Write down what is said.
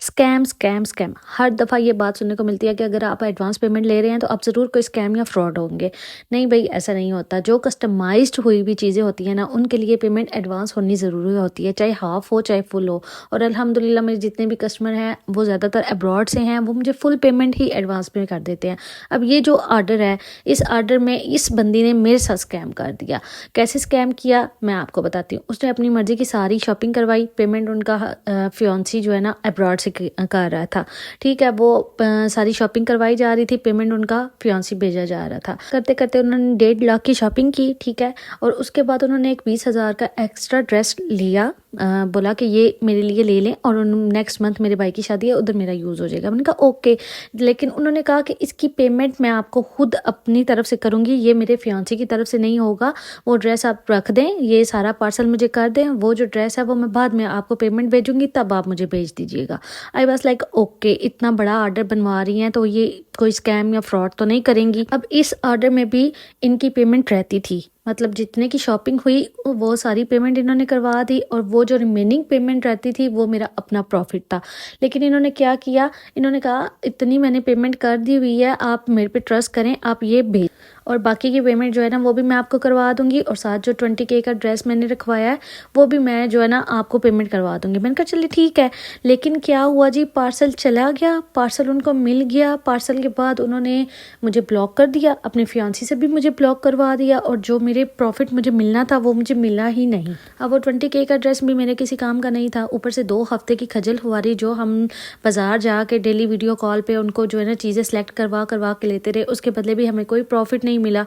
Scam scam scam हर दफ़ा ये बात सुनने को मिलती है कि अगर आप एडवांस पेमेंट ले रहे हैं तो आप ज़रूर कोई स्कैम या फ्रॉड होंगे। नहीं भाई, ऐसा नहीं होता। जो कस्टमाइज्ड हुई हुई चीज़ें होती हैं ना, उनके लिए पेमेंट एडवांस होनी ज़रूरी होती है, चाहे हाफ़ हो चाहे फुल हो। और अल्हम्दुलिल्लाह मेरे जितने भी कस्टमर हैं वो ज़्यादातर अब्रॉड से हैं, वो मुझे फुल पेमेंट ही एडवांस में कर देते हैं। अब ये जो आर्डर है, इस आर्डर में इस बंदी ने मेरे साथ स्कैम कर दिया। कैसे स्कैम किया मैं आपको बताती हूँ। उसने अपनी मर्ज़ी की सारी शॉपिंग करवाई। पेमेंट उनका फियांसी जो है ना अब्रॉड से कर रहा था। ठीक है, वो सारी शॉपिंग करवाई जा रही थी, पेमेंट उनका फियांसी भेजा जा रहा था। करते करते उन्होंने 1.5 लाख की शॉपिंग की। ठीक है, और उसके बाद उन्होंने एक 20,000 का एक्स्ट्रा ड्रेस लिया। बोला कि ये मेरे लिए ले लें और नेक्स्ट मंथ मेरे भाई की शादी है, उधर मेरा यूज़ हो जाएगा। मैंने कहा ओके, लेकिन उन्होंने कहा कि इसकी पेमेंट मैं आपको खुद अपनी तरफ से करूँगी, ये मेरे फियांसी की तरफ से नहीं होगा। वो ड्रेस आप रख दें, ये सारा पार्सल मुझे कर दें, वो जो ड्रेस है वो मैं बाद में आपको पेमेंट भेजूंगी, तब आप मुझे भेज दीजिएगा। आई वाज लाइक ओके, इतना बड़ा ऑर्डर बनवा रही हैं तो ये कोई स्कैम या फ्रॉड तो नहीं करेंगी। अब इस ऑर्डर में भी इनकी पेमेंट रहती थी, मतलब जितने की शॉपिंग हुई वो सारी पेमेंट इन्होंने करवा दी, और वो जो रिमेनिंग पेमेंट रहती थी वो मेरा अपना प्रॉफिट था। लेकिन इन्होंने क्या किया, इन्होंने कहा इतनी मैंने पेमेंट कर दी हुई है, आप मेरे पे ट्रस्ट करें, आप ये भेज, और बाकी की पेमेंट जो है ना वो भी मैं आपको करवा दूंगी, और साथ जो 20K का ड्रेस मैंने रखवाया है वो भी मैं जो है ना आपको पेमेंट करवा दूंगी। मैंने कहा चलिए ठीक है। लेकिन क्या हुआ जी, पार्सल चला गया, पार्सल उनको मिल गया। पार्सल के बाद उन्होंने मुझे ब्लॉक कर दिया, अपने फियांसी से भी मुझे ब्लॉक करवा दिया, और जो मेरे प्रॉफिट मुझे मिलना था वो मुझे मिला ही नहीं। अब वो 20K का ड्रेस भी मेरे किसी काम का नहीं था, ऊपर से 2 हफ्ते की खजल खुआरी, जो हम बाजार जाके डेली वीडियो कॉल पे उनको जो है ना चीज़ें सेलेक्ट करवा करवा के लेते रहे, उसके बदले भी हमें कोई प्रॉफिट नहीं मिला।